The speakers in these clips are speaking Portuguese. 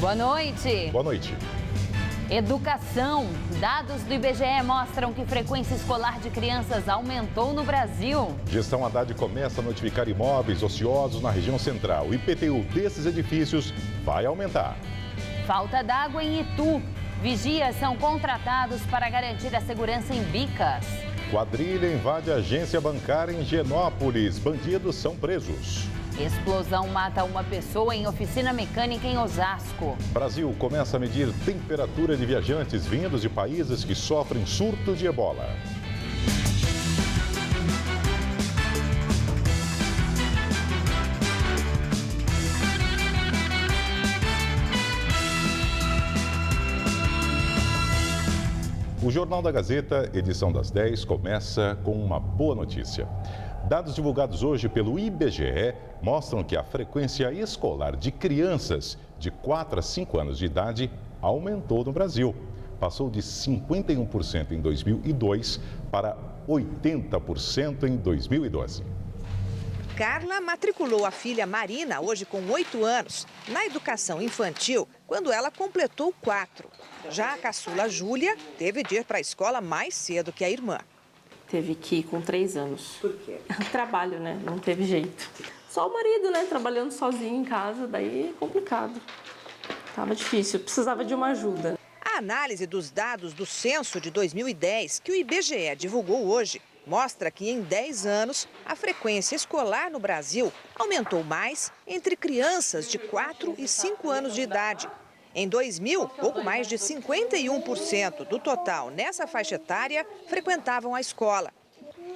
Boa noite. Boa noite. Educação. Dados do IBGE mostram que frequência escolar de crianças aumentou no Brasil. Gestão Haddad começa a notificar imóveis ociosos na região central. O IPTU desses edifícios vai aumentar. Falta d'água em Itu. Vigias são contratados para garantir a segurança em Bicas. Quadrilha invade a agência bancária em Genópolis. Bandidos são presos. Explosão mata uma pessoa em oficina mecânica em Osasco. Brasil começa a medir temperatura de viajantes vindos de países que sofrem surto de ebola. O Jornal da Gazeta, edição das 10, começa com uma boa notícia. Dados divulgados hoje pelo IBGE mostram que a frequência escolar de crianças de 4 a 5 anos de idade aumentou no Brasil. Passou de 51% em 2002 para 80% em 2012. Carla matriculou a filha Marina, hoje com 8 anos, na educação infantil, quando ela completou 4. Já a caçula Júlia teve de ir para a escola mais cedo que a irmã. Teve que ir com 3 anos. Por quê? Trabalho, né? Não teve jeito. Só o marido, né? Trabalhando sozinho em casa, daí é complicado. Tava difícil, precisava de uma ajuda. A análise dos dados do censo de 2010, que o IBGE divulgou hoje, mostra que em 10 anos a frequência escolar no Brasil aumentou mais entre crianças de 4 e 5 anos de idade. Em 2000, pouco mais de 51% do total nessa faixa etária frequentavam a escola.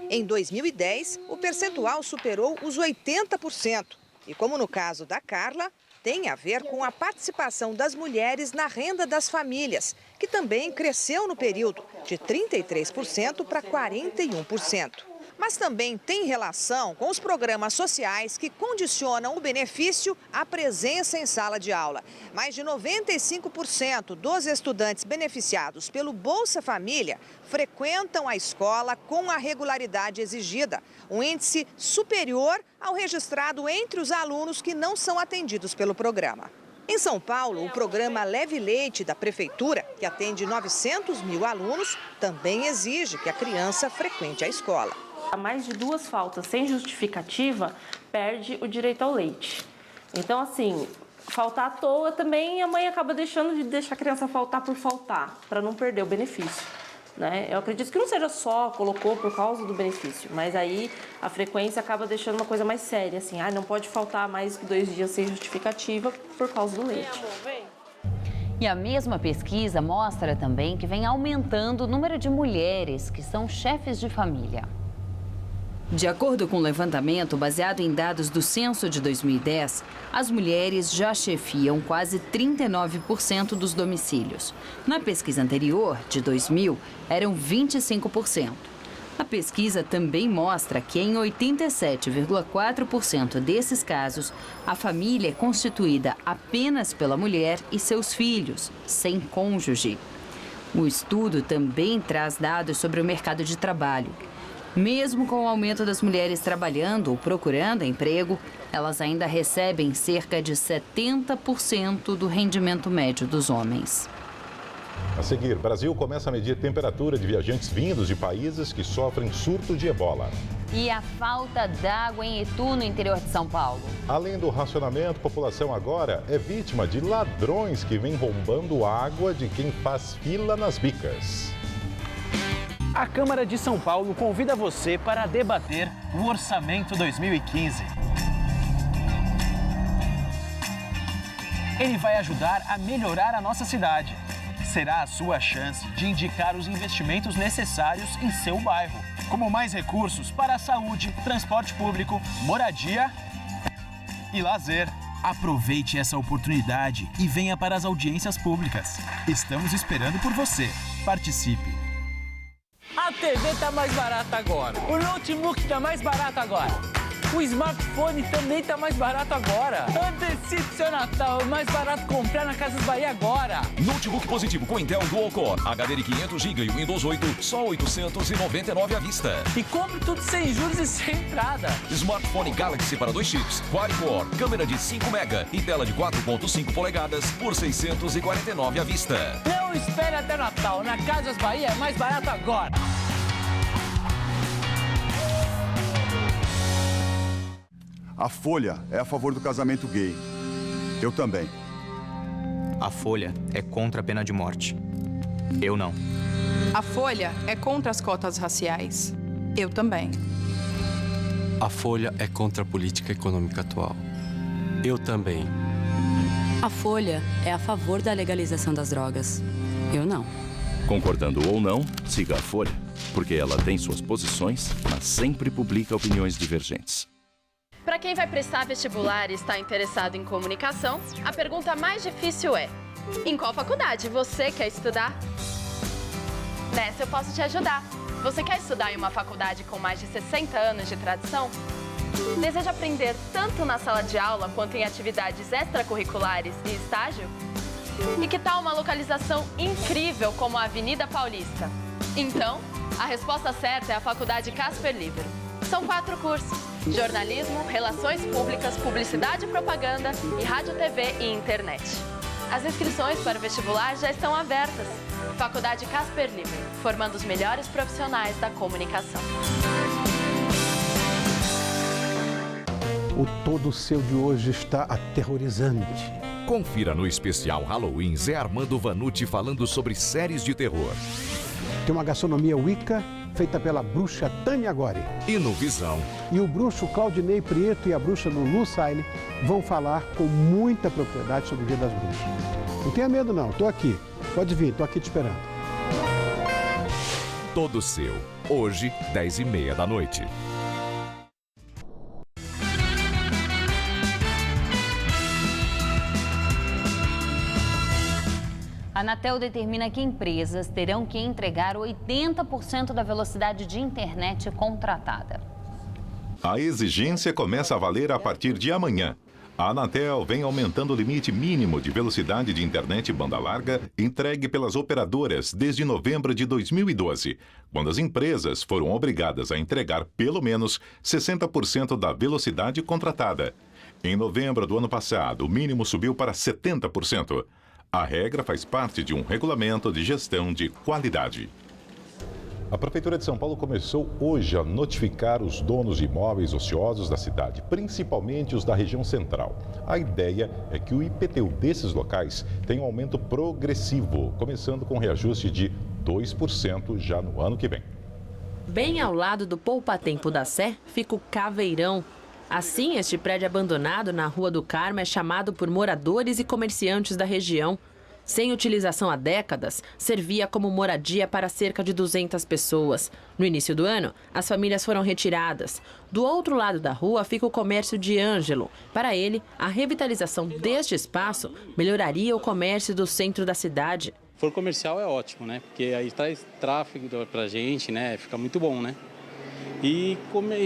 Em 2010, o percentual superou os 80%. E como no caso da Carla, tem a ver com a participação das mulheres na renda das famílias, que também cresceu no período, de 33% para 41%. Mas também tem relação com os programas sociais que condicionam o benefício à presença em sala de aula. Mais de 95% dos estudantes beneficiados pelo Bolsa Família frequentam a escola com a regularidade exigida, um índice superior ao registrado entre os alunos que não são atendidos pelo programa. Em São Paulo, o programa Leve Leite da Prefeitura, que atende 900 mil alunos, também exige que a criança frequente a escola. A mais de 2 faltas sem justificativa, perde o direito ao leite. Então, assim, faltar à toa também, a mãe acaba deixando de deixar a criança faltar por faltar, para não perder o benefício, né? Eu acredito que não seja só colocou por causa do benefício, mas aí a frequência acaba deixando uma coisa mais séria, assim, não pode faltar mais que 2 dias sem justificativa por causa do leite. E a mesma pesquisa mostra também que vem aumentando o número de mulheres que são chefes de família. De acordo com o levantamento baseado em dados do censo de 2010, as mulheres já chefiam quase 39% dos domicílios. Na pesquisa anterior, de 2000, eram 25%. A pesquisa também mostra que em 87,4% desses casos, a família é constituída apenas pela mulher e seus filhos, sem cônjuge. O estudo também traz dados sobre o mercado de trabalho. Mesmo com o aumento das mulheres trabalhando ou procurando emprego, elas ainda recebem cerca de 70% do rendimento médio dos homens. A seguir, Brasil começa a medir temperatura de viajantes vindos de países que sofrem surto de ebola. E a falta d'água em Itu, no interior de São Paulo. Além do racionamento, a população agora é vítima de ladrões que vêm roubando água de quem faz fila nas bicas. A Câmara de São Paulo convida você para debater o Orçamento 2015. Ele vai ajudar a melhorar a nossa cidade. Será a sua chance de indicar os investimentos necessários em seu bairro, como mais recursos para a saúde, transporte público, moradia e lazer. Aproveite essa oportunidade e venha para as audiências públicas. Estamos esperando por você. Participe. A TV tá mais barata agora. O notebook tá mais barato agora. O smartphone também tá mais barato agora. Antecipe seu Natal, é mais barato comprar na Casas Bahia agora. Notebook positivo com Intel Dual Core, HD de 500GB e Windows 8, só R$ 899 à vista. E compre tudo sem juros e sem entrada. Smartphone Galaxy para 2 chips, quad-core, câmera de 5 mega e tela de 4.5 polegadas por R$ 649 à vista. Não espere até Natal, na Casas Bahia é mais barato agora. A Folha é a favor do casamento gay. Eu também. A Folha é contra a pena de morte. Eu não. A Folha é contra as cotas raciais. Eu também. A Folha é contra a política econômica atual. Eu também. A Folha é a favor da legalização das drogas. Eu não. Concordando ou não, siga a Folha, porque ela tem suas posições, mas sempre publica opiniões divergentes. Para quem vai prestar vestibular e está interessado em comunicação, a pergunta mais difícil é: em qual faculdade você quer estudar? Nessa eu posso te ajudar. Você quer estudar em uma faculdade com mais de 60 anos de tradição? Deseja aprender tanto na sala de aula quanto em atividades extracurriculares e estágio? E que tal uma localização incrível como a Avenida Paulista? Então, a resposta certa é a Faculdade Casper Libero. São 4 cursos: jornalismo, relações públicas, publicidade e propaganda e rádio, TV e internet. As inscrições para o vestibular já estão abertas. Faculdade Casper Libero, formando os melhores profissionais da comunicação. O Todo Seu de hoje está aterrorizante. Confira no especial Halloween Zé Armando Vanucci falando sobre séries de terror. Tem uma gastronomia Wicca feita pela bruxa Tânia Gori. E no Visão. E o bruxo Claudinei Prieto e a bruxa Lulu Saile vão falar com muita propriedade sobre o Dia das Bruxas. Não tenha medo não, tô aqui. Pode vir, tô aqui te esperando. Todo Seu, hoje, 10h30 da noite. A Anatel determina que empresas terão que entregar 80% da velocidade de internet contratada. A exigência começa a valer a partir de amanhã. A Anatel vem aumentando o limite mínimo de velocidade de internet banda larga entregue pelas operadoras desde novembro de 2012, quando as empresas foram obrigadas a entregar pelo menos 60% da velocidade contratada. Em novembro do ano passado, o mínimo subiu para 70%. A regra faz parte de um regulamento de gestão de qualidade. A Prefeitura de São Paulo começou hoje a notificar os donos de imóveis ociosos da cidade, principalmente os da região central. A ideia é que o IPTU desses locais tenha um aumento progressivo, começando com reajuste de 2% já no ano que vem. Bem ao lado do Poupa-Tempo da Sé fica o Caveirão. Assim, este prédio abandonado na Rua do Carmo é chamado por moradores e comerciantes da região. Sem utilização há décadas, servia como moradia para cerca de 200 pessoas. No início do ano, as famílias foram retiradas. Do outro lado da rua fica o comércio de Ângelo. Para ele, a revitalização deste espaço melhoraria o comércio do centro da cidade. Se for comercial é ótimo, né? Porque aí traz tráfego pra gente, né? Fica muito bom, né? E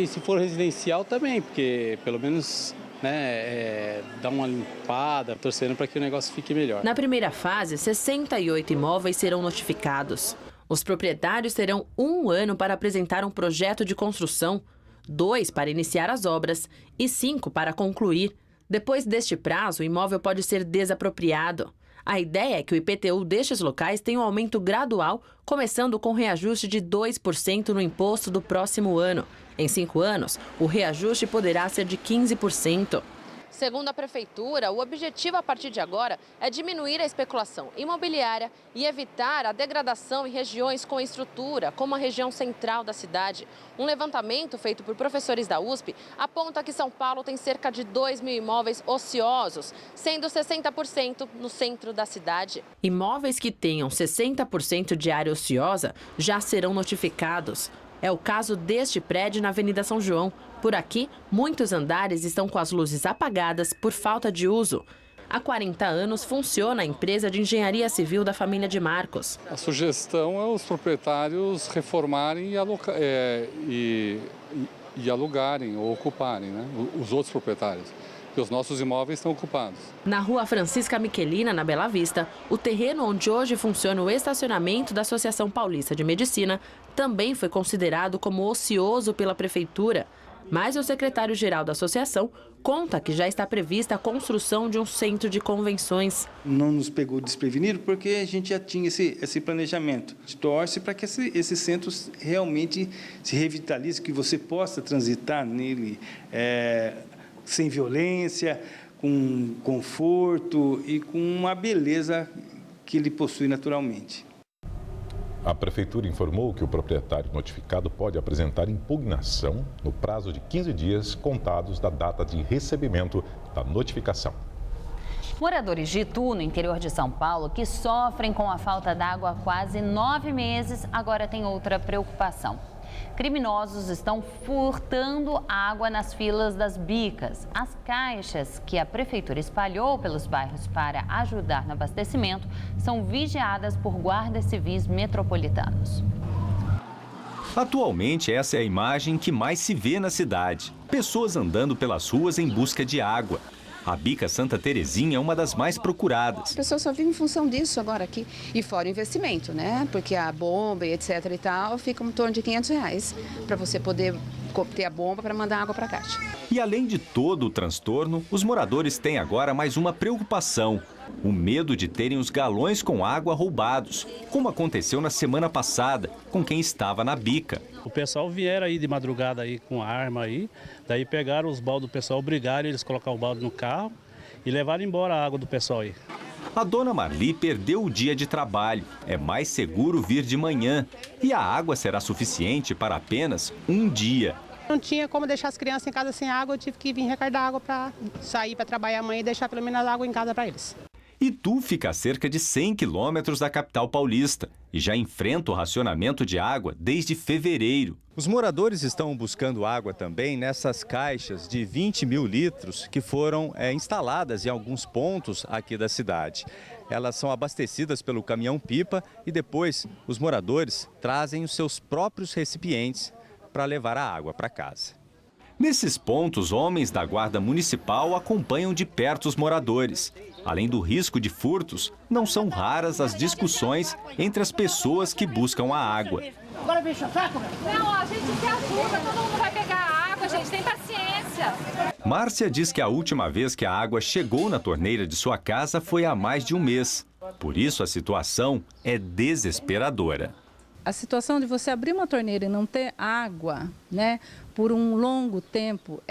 se for residencial também, porque pelo menos, né, dá uma limpada, torcendo para que o negócio fique melhor. Na primeira fase, 68 imóveis serão notificados. Os proprietários terão 1 ano para apresentar um projeto de construção, 2 para iniciar as obras e 5 para concluir. Depois deste prazo, o imóvel pode ser desapropriado. A ideia é que o IPTU destes locais tenha um aumento gradual, começando com reajuste de 2% no imposto do próximo ano. Em 5 anos, o reajuste poderá ser de 15%. Segundo a Prefeitura, o objetivo a partir de agora é diminuir a especulação imobiliária e evitar a degradação em regiões com estrutura, como a região central da cidade. Um levantamento feito por professores da USP aponta que São Paulo tem cerca de 2.000 imóveis ociosos, sendo 60% no centro da cidade. Imóveis que tenham 60% de área ociosa já serão notificados. É o caso deste prédio na Avenida São João. Por aqui, muitos andares estão com as luzes apagadas por falta de uso. Há 40 anos funciona a empresa de engenharia civil da família de Marcos. A sugestão é os proprietários reformarem e e alugarem ou ocuparem, né? Os outros proprietários, porque os nossos imóveis estão ocupados. Na rua Francisca Miquelina, na Bela Vista, o terreno onde hoje funciona o estacionamento da Associação Paulista de Medicina também foi considerado como ocioso pela prefeitura. Mas o secretário-geral da associação conta que já está prevista a construção de um centro de convenções. Não nos pegou desprevenido porque a gente já tinha esse planejamento. A gente torce para que esse centro realmente se revitalize, que você possa transitar nele sem violência, com conforto e com uma beleza que ele possui naturalmente. A Prefeitura informou que o proprietário notificado pode apresentar impugnação no prazo de 15 dias contados da data de recebimento da notificação. Moradores de Itu, no interior de São Paulo, que sofrem com a falta d'água há quase 9 meses, agora têm outra preocupação. Criminosos estão furtando água nas filas das bicas. As caixas que a Prefeitura espalhou pelos bairros para ajudar no abastecimento são vigiadas por guardas civis metropolitanos. Atualmente, essa é a imagem que mais se vê na cidade. Pessoas andando pelas ruas em busca de água. A Bica Santa Terezinha é uma das mais procuradas. As pessoas só vivem em função disso agora aqui. E fora o investimento, né? Porque a bomba e etc e tal fica em torno de R$500 para você poder ter a bomba para mandar água para a caixa. E além de todo o transtorno, os moradores têm agora mais uma preocupação. O medo de terem os galões com água roubados, como aconteceu na semana passada com quem estava na bica. O pessoal vieram aí de madrugada aí com arma aí, daí pegaram os baldes do pessoal, obrigaram eles a colocar o balde no carro e levaram embora a água do pessoal aí. A dona Marli perdeu o dia de trabalho. É mais seguro vir de manhã. E a água será suficiente para apenas um dia. Não tinha como deixar as crianças em casa sem água, eu tive que vir recarregar água para sair para trabalhar amanhã e deixar pelo menos a água em casa para eles. Itu fica a cerca de 100 quilômetros da capital paulista e já enfrenta o racionamento de água desde fevereiro. Os moradores estão buscando água também nessas caixas de 20 mil litros que foram instaladas em alguns pontos aqui da cidade. Elas são abastecidas pelo caminhão-pipa e depois os moradores trazem os seus próprios recipientes para levar a água para casa. Nesses pontos, homens da Guarda Municipal acompanham de perto os moradores. Além do risco de furtos, não são raras as discussões entre as pessoas que buscam a água. Agora vem saco? Não, a gente se ajuda, todo mundo vai pegar a água, gente, tem paciência. Márcia diz que a última vez que a água chegou na torneira de sua casa foi há mais de um mês. Por isso, a situação é desesperadora. A situação de você abrir uma torneira e não ter água, né, por um longo tempo,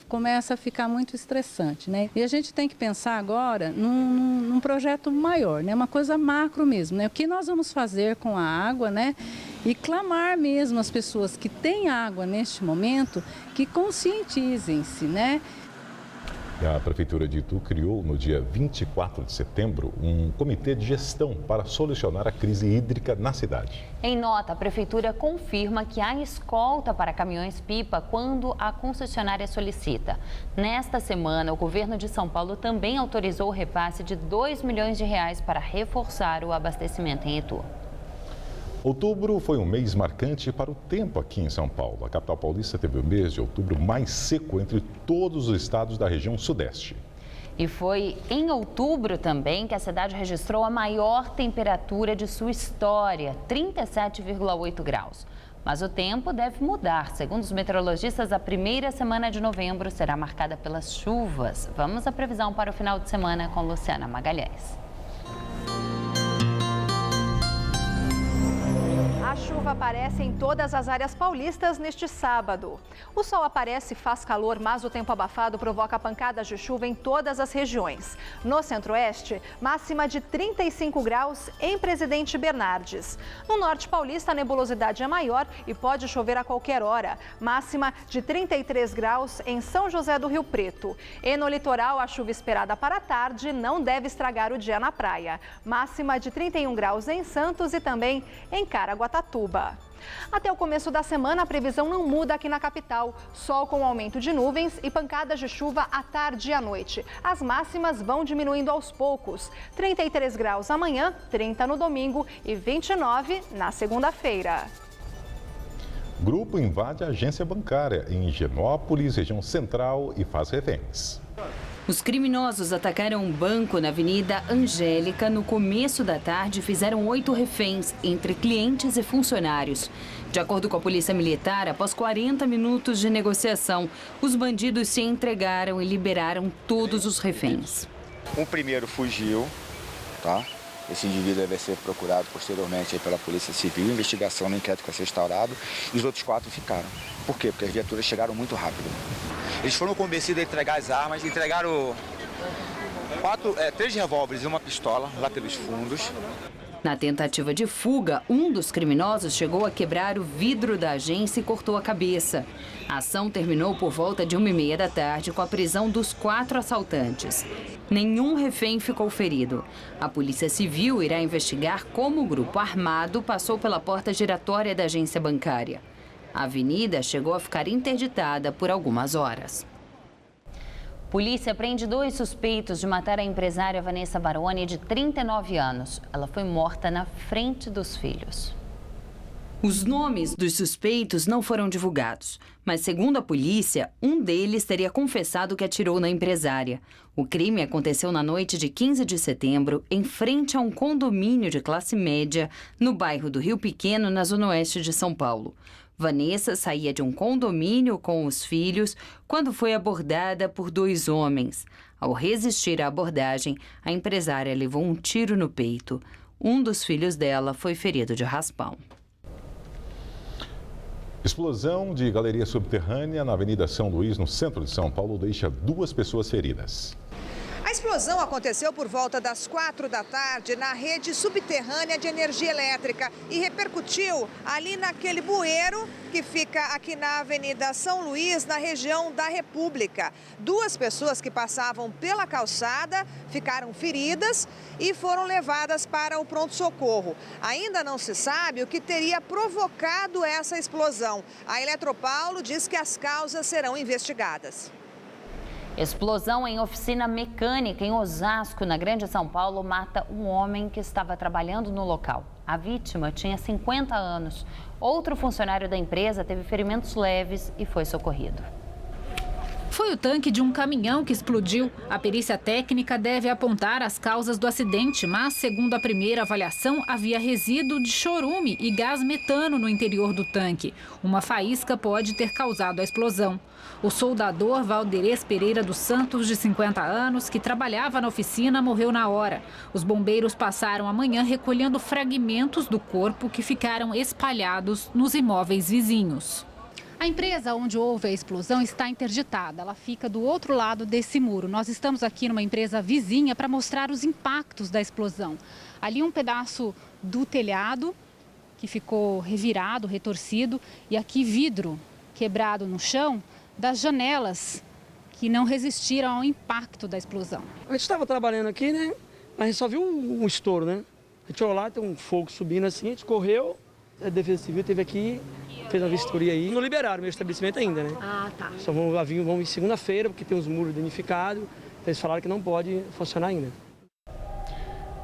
começa a ficar muito estressante, né? E a gente tem que pensar agora num projeto maior, né, uma coisa macro mesmo, né? O que nós vamos fazer com a água, né? E clamar mesmo as pessoas que têm água neste momento, que conscientizem-se, né? A Prefeitura de Itu criou, no dia 24 de setembro, um comitê de gestão para solucionar a crise hídrica na cidade. Em nota, a Prefeitura confirma que há escolta para caminhões-pipa quando a concessionária solicita. Nesta semana, o governo de São Paulo também autorizou o repasse de R$2 milhões para reforçar o abastecimento em Itu. Outubro foi um mês marcante para o tempo aqui em São Paulo. A capital paulista teve o mês de outubro mais seco entre todos os estados da região sudeste. E foi em outubro também que a cidade registrou a maior temperatura de sua história, 37,8 graus. Mas o tempo deve mudar. Segundo os meteorologistas, a primeira semana de novembro será marcada pelas chuvas. Vamos à previsão para o final de semana com Luciana Magalhães. A chuva aparece em todas as áreas paulistas neste sábado. O sol aparece e faz calor, mas o tempo abafado provoca pancadas de chuva em todas as regiões. No centro-oeste, máxima de 35 graus em Presidente Bernardes. No norte paulista, a nebulosidade é maior e pode chover a qualquer hora. Máxima de 33 graus em São José do Rio Preto. E no litoral, a chuva esperada para a tarde não deve estragar o dia na praia. Máxima de 31 graus em Santos e também em Caraguatatuba. Até o começo da semana, a previsão não muda aqui na capital. Sol com aumento de nuvens e pancadas de chuva à tarde e à noite. As máximas vão diminuindo aos poucos. 33 graus amanhã, 30 no domingo e 29 na segunda-feira. Grupo invade a agência bancária em Higienópolis, região central, e faz reféns. Os criminosos atacaram um banco na Avenida Angélica no começo da tarde e fizeram 8 reféns, entre clientes e funcionários. De acordo com a Polícia Militar, após 40 minutos de negociação, os bandidos se entregaram e liberaram todos os reféns. O primeiro fugiu, tá? Esse indivíduo deve ser procurado posteriormente pela Polícia Civil, investigação no inquérito que vai ser instaurado, e os outros 4 ficaram. Por quê? Porque as viaturas chegaram muito rápido. Eles foram convencidos a entregar as armas, entregaram 3 revólveres e uma pistola lá pelos fundos. Na tentativa de fuga, um dos criminosos chegou a quebrar o vidro da agência e cortou a cabeça. A ação terminou por volta de 1h30 da tarde com a prisão dos 4 assaltantes. Nenhum refém ficou ferido. A Polícia Civil irá investigar como o grupo armado passou pela porta giratória da agência bancária. A avenida chegou a ficar interditada por algumas horas. Polícia prende 2 suspeitos de matar a empresária Vanessa Baroni, de 39 anos. Ela foi morta na frente dos filhos. Os nomes dos suspeitos não foram divulgados, mas segundo a polícia, um deles teria confessado que atirou na empresária. O crime aconteceu na noite de 15 de setembro, em frente a um condomínio de classe média, no bairro do Rio Pequeno, na zona oeste de São Paulo. Vanessa saía de um condomínio com os filhos quando foi abordada por 2 homens. Ao resistir à abordagem, a empresária levou um tiro no peito. Um dos filhos dela foi ferido de raspão. Explosão de galeria subterrânea na Avenida São Luís, no centro de São Paulo, deixa 2 pessoas feridas. A explosão aconteceu por volta das 4 da tarde na rede subterrânea de energia elétrica e repercutiu ali naquele bueiro que fica aqui na Avenida São Luís, na região da República. 2 pessoas que passavam pela calçada ficaram feridas e foram levadas para o pronto-socorro. Ainda não se sabe o que teria provocado essa explosão. A Eletropaulo diz que as causas serão investigadas. Explosão em oficina mecânica em Osasco, na Grande São Paulo, mata um homem que estava trabalhando no local. A vítima tinha 50 anos. Outro funcionário da empresa teve ferimentos leves e foi socorrido. Foi o tanque de um caminhão que explodiu. A perícia técnica deve apontar as causas do acidente, mas, segundo a primeira avaliação, havia resíduo de chorume e gás metano no interior do tanque. Uma faísca pode ter causado a explosão. O soldador Valderez Pereira dos Santos, de 50 anos, que trabalhava na oficina, morreu na hora. Os bombeiros passaram a manhã recolhendo fragmentos do corpo que ficaram espalhados nos imóveis vizinhos. A empresa onde houve a explosão está interditada. Ela fica do outro lado desse muro. Nós estamos aqui numa empresa vizinha para mostrar os impactos da explosão. Ali um pedaço do telhado que ficou revirado, retorcido, e aqui vidro quebrado no chão das janelas que não resistiram ao impacto da explosão. A gente estava trabalhando aqui, né? Mas a gente só viu um estouro, né? A gente olhou lá, tem um fogo subindo assim, a gente correu, a Defesa Civil teve aqui, fez uma vistoria aí. Não liberaram o meu estabelecimento ainda, né? Ah, tá. Só vão vir segunda-feira, porque tem os muros danificados. Eles falaram que não pode funcionar ainda.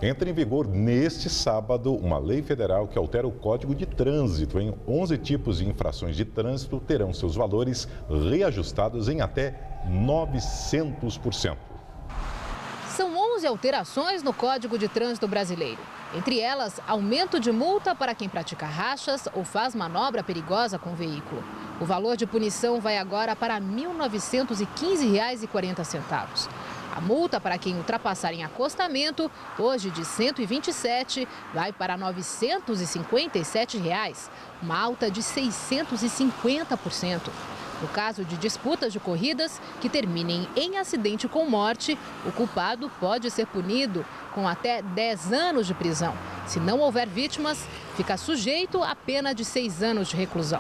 Entra em vigor neste sábado uma lei federal que altera o Código de Trânsito. Em 11 tipos de infrações de trânsito terão seus valores reajustados em até 900%. São 11 alterações no Código de Trânsito brasileiro. Entre elas, aumento de multa para quem pratica rachas ou faz manobra perigosa com o veículo. O valor de punição vai agora para R$ 1.915,40. A multa para quem ultrapassar em acostamento, hoje de R$ 127, vai para R$ 957, uma alta de 650%. No caso de disputas de corridas que terminem em acidente com morte, o culpado pode ser punido com até 10 anos de prisão. Se não houver vítimas, fica sujeito a pena de 6 anos de reclusão.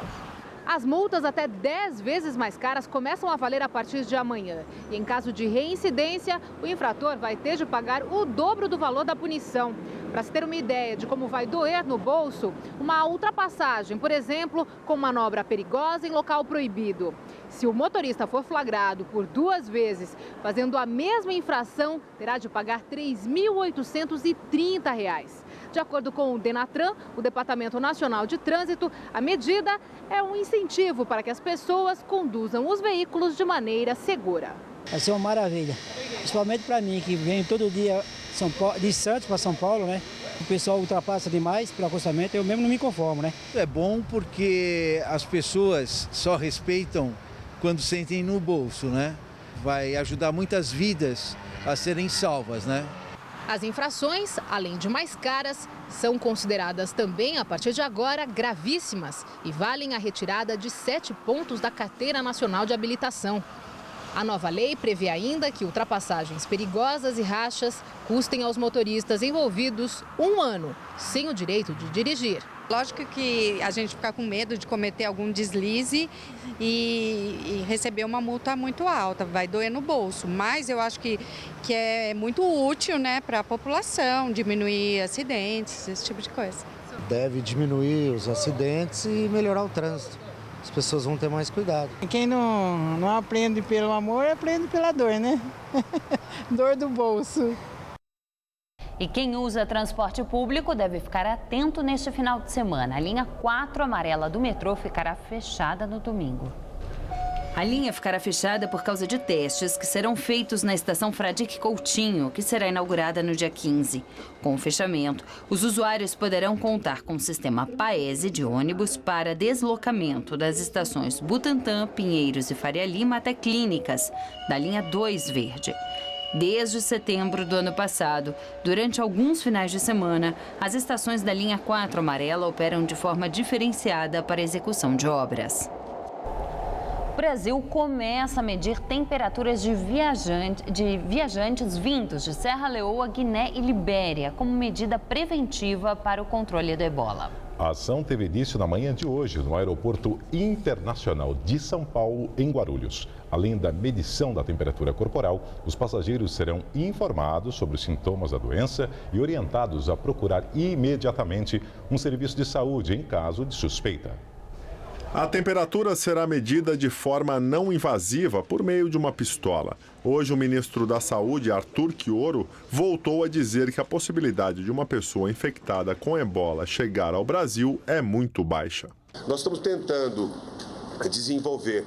As multas até 10 vezes mais caras começam a valer a partir de amanhã. E em caso de reincidência, o infrator vai ter de pagar o dobro do valor da punição. Para se ter uma ideia de como vai doer no bolso, uma ultrapassagem, por exemplo, com manobra perigosa em local proibido. Se o motorista for flagrado por 2 vezes fazendo a mesma infração, terá de pagar R$ 3.830. De acordo com o Denatran, o Departamento Nacional de Trânsito, a medida é um incentivo para que as pessoas conduzam os veículos de maneira segura. Vai ser uma maravilha, principalmente para mim, que venho todo dia de Santos para São Paulo, né? O pessoal ultrapassa demais pelo acostamento, eu mesmo não me conformo, né? É bom porque as pessoas só respeitam quando sentem no bolso, né? Vai ajudar muitas vidas a serem salvas, né? As infrações, além de mais caras, são consideradas também, a partir de agora, gravíssimas e valem a retirada de 7 pontos da Carteira Nacional de Habilitação. A nova lei prevê ainda que ultrapassagens perigosas e rachas custem aos motoristas envolvidos 1 ano, sem o direito de dirigir. Lógico que a gente fica com medo de cometer algum deslize e receber uma multa muito alta, vai doer no bolso, mas eu acho que é muito útil, né, para a população, diminuir acidentes, esse tipo de coisa. Deve diminuir os acidentes e melhorar o trânsito. As pessoas vão ter mais cuidado. Quem não aprende pelo amor, aprende pela dor, né? Dor do bolso. E quem usa transporte público deve ficar atento neste final de semana. A linha 4 amarela do metrô ficará fechada no domingo. A linha ficará fechada por causa de testes que serão feitos na estação Fradique Coutinho, que será inaugurada no dia 15. Com o fechamento, os usuários poderão contar com o sistema Paese de ônibus para deslocamento das estações Butantã, Pinheiros e Faria Lima até Clínicas, da linha 2 verde. Desde setembro do ano passado, durante alguns finais de semana, as estações da linha 4 amarela operam de forma diferenciada para execução de obras. O Brasil começa a medir temperaturas de viajantes vindos de Serra Leoa, Guiné e Libéria, como medida preventiva para o controle do ebola. A ação teve início na manhã de hoje no Aeroporto Internacional de São Paulo, em Guarulhos. Além da medição da temperatura corporal, os passageiros serão informados sobre os sintomas da doença e orientados a procurar imediatamente um serviço de saúde em caso de suspeita. A temperatura será medida de forma não invasiva por meio de uma pistola. Hoje, o ministro da Saúde, Arthur Quioro, voltou a dizer que a possibilidade de uma pessoa infectada com ebola chegar ao Brasil é muito baixa. Nós estamos tentando desenvolver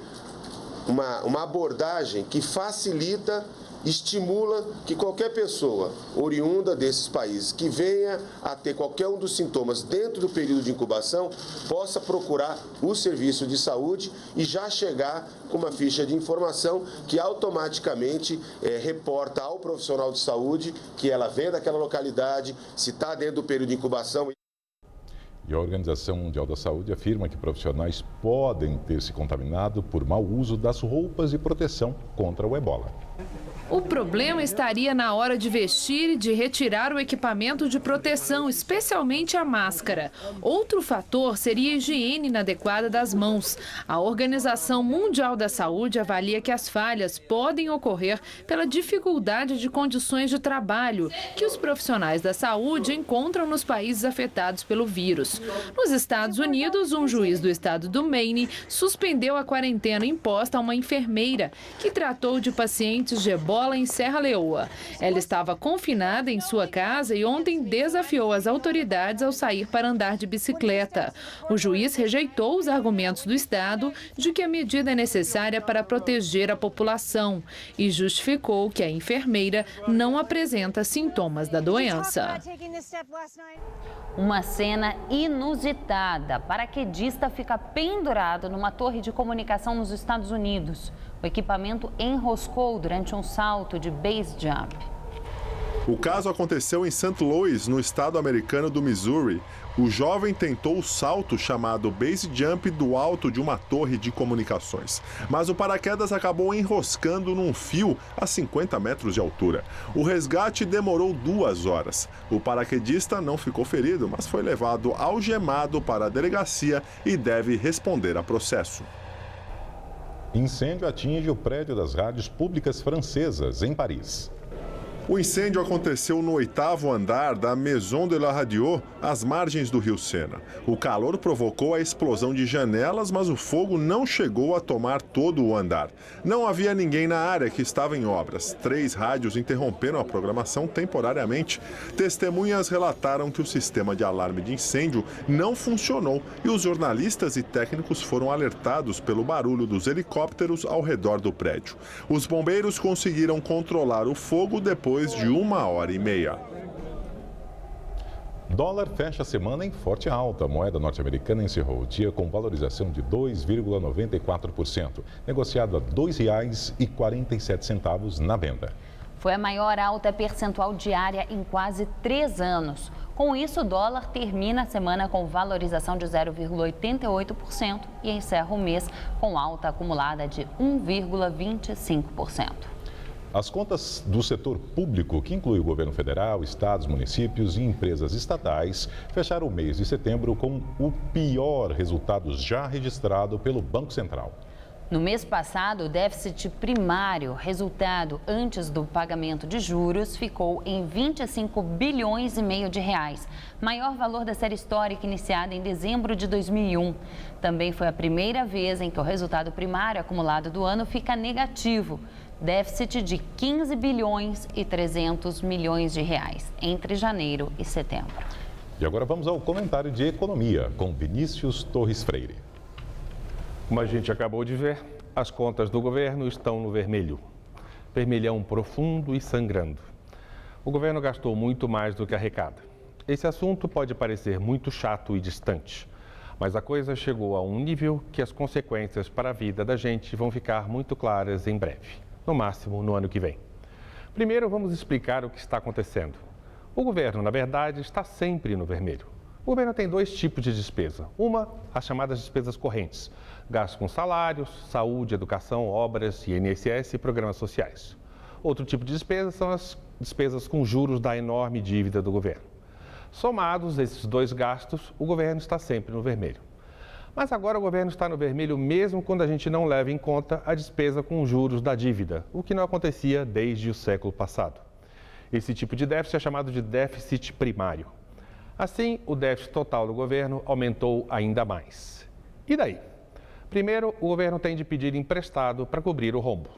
uma abordagem que facilita, estimula que qualquer pessoa oriunda desses países que venha a ter qualquer um dos sintomas dentro do período de incubação possa procurar o serviço de saúde e já chegar com uma ficha de informação que automaticamente reporta ao profissional de saúde que ela vem daquela localidade, se está dentro do período de incubação. E a Organização Mundial da Saúde afirma que profissionais podem ter se contaminado por mau uso das roupas de proteção contra o ebola. O problema estaria na hora de vestir e de retirar o equipamento de proteção, especialmente a máscara. Outro fator seria a higiene inadequada das mãos. A Organização Mundial da Saúde avalia que as falhas podem ocorrer pela dificuldade de condições de trabalho que os profissionais da saúde encontram nos países afetados pelo vírus. Nos Estados Unidos, um juiz do estado do Maine suspendeu a quarentena imposta a uma enfermeira que tratou de pacientes de ebola em Serra Leoa. Ela estava confinada em sua casa e ontem desafiou as autoridades ao sair para andar de bicicleta. O juiz rejeitou os argumentos do Estado de que a medida é necessária para proteger a população e justificou que a enfermeira não apresenta sintomas da doença. Uma cena inusitada. Paraquedista fica pendurado numa torre de comunicação nos Estados Unidos. O equipamento enroscou durante um salto de base jump. O caso aconteceu em St. Louis, no estado americano do Missouri. O jovem tentou o salto chamado base jump do alto de uma torre de comunicações, mas o paraquedas acabou enroscando num fio a 50 metros de altura. O resgate demorou 2 horas. O paraquedista não ficou ferido, mas foi levado algemado para a delegacia e deve responder a processo. Incêndio atinge o prédio das rádios públicas francesas, em Paris. O incêndio aconteceu no 8º andar da Maison de la Radio, às margens do rio Sena. O calor provocou a explosão de janelas, mas o fogo não chegou a tomar todo o andar. Não havia ninguém na área, que estava em obras. 3 rádios interromperam a programação temporariamente. Testemunhas relataram que o sistema de alarme de incêndio não funcionou e os jornalistas e técnicos foram alertados pelo barulho dos helicópteros ao redor do prédio. Os bombeiros conseguiram controlar o fogo depois de 1h30. Dólar fecha a semana em forte alta. A moeda norte-americana encerrou o dia com valorização de 2,94%, negociado a R$ 2,47 na venda. Foi a maior alta percentual diária em quase 3 anos. Com isso, o dólar termina a semana com valorização de 0,88% e encerra o mês com alta acumulada de 1,25%. As contas do setor público, que inclui o governo federal, estados, municípios e empresas estatais, fecharam o mês de setembro com o pior resultado já registrado pelo Banco Central. No mês passado, o déficit primário, resultado antes do pagamento de juros, ficou em 25 bilhões e meio de reais, maior valor da série histórica iniciada em dezembro de 2001. Também foi a primeira vez em que o resultado primário acumulado do ano fica negativo, déficit de 15 bilhões e 300 milhões de reais entre janeiro e setembro. E agora vamos ao comentário de economia com Vinícius Torres Freire. Como a gente acabou de ver, as contas do governo estão no vermelho. Vermelhão profundo e sangrando. O governo gastou muito mais do que arrecada. Esse assunto pode parecer muito chato e distante, mas a coisa chegou a um nível que as consequências para a vida da gente vão ficar muito claras em breve. No máximo, no ano que vem. Primeiro, vamos explicar o que está acontecendo. O governo, na verdade, está sempre no vermelho. O governo tem 2 tipos de despesa. Uma, as chamadas despesas correntes. Gastos com salários, saúde, educação, obras, INSS e programas sociais. Outro tipo de despesa são as despesas com juros da enorme dívida do governo. Somados esses 2 gastos, o governo está sempre no vermelho. Mas agora o governo está no vermelho mesmo quando a gente não leva em conta a despesa com juros da dívida, o que não acontecia desde o século passado. Esse tipo de déficit é chamado de déficit primário. Assim, o déficit total do governo aumentou ainda mais. E daí? Primeiro, o governo tem de pedir emprestado para cobrir o rombo.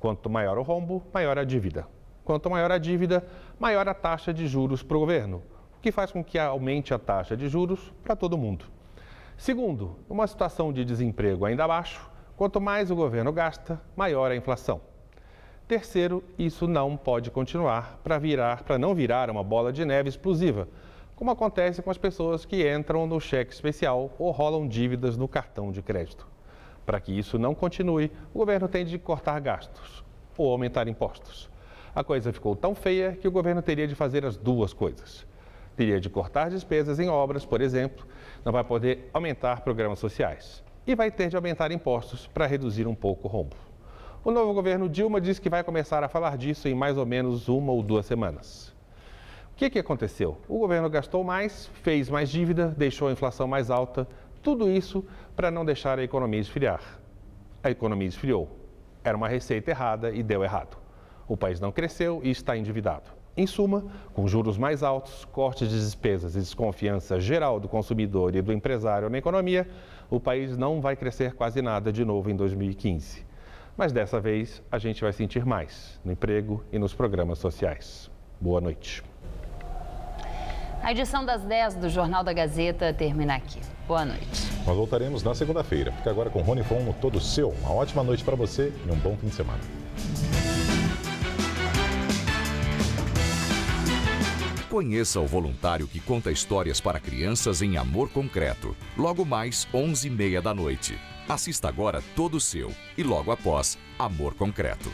Quanto maior o rombo, maior a dívida. Quanto maior a dívida, maior a taxa de juros para o governo, o que faz com que aumente a taxa de juros para todo mundo. Segundo, numa situação de desemprego ainda baixo, quanto mais o governo gasta, maior a inflação. Terceiro, isso não pode continuar para não virar uma bola de neve explosiva, como acontece com as pessoas que entram no cheque especial ou rolam dívidas no cartão de crédito. Para que isso não continue, o governo tem de cortar gastos ou aumentar impostos. A coisa ficou tão feia que o governo teria de fazer as 2 coisas. Teria de cortar despesas em obras, por exemplo, não vai poder aumentar programas sociais. E vai ter de aumentar impostos para reduzir um pouco o rombo. O novo governo Dilma diz que vai começar a falar disso em mais ou menos 1 ou 2 semanas. O que aconteceu? O governo gastou mais, fez mais dívida, deixou a inflação mais alta, tudo isso para não deixar a economia esfriar. A economia esfriou. Era uma receita errada e deu errado. O país não cresceu e está endividado. Em suma, com juros mais altos, cortes de despesas e desconfiança geral do consumidor e do empresário na economia, o país não vai crescer quase nada de novo em 2015. Mas dessa vez a gente vai sentir mais no emprego e nos programas sociais. Boa noite. A edição das 10 do Jornal da Gazeta termina aqui. Boa noite. Nós voltaremos na segunda-feira. Fica agora com Rony Fon, todo seu. Uma ótima noite para você e um bom fim de semana. Conheça o voluntário que conta histórias para crianças em Amor Concreto. Logo mais, 11h30 da noite. Assista agora Todo Seu e logo após, Amor Concreto.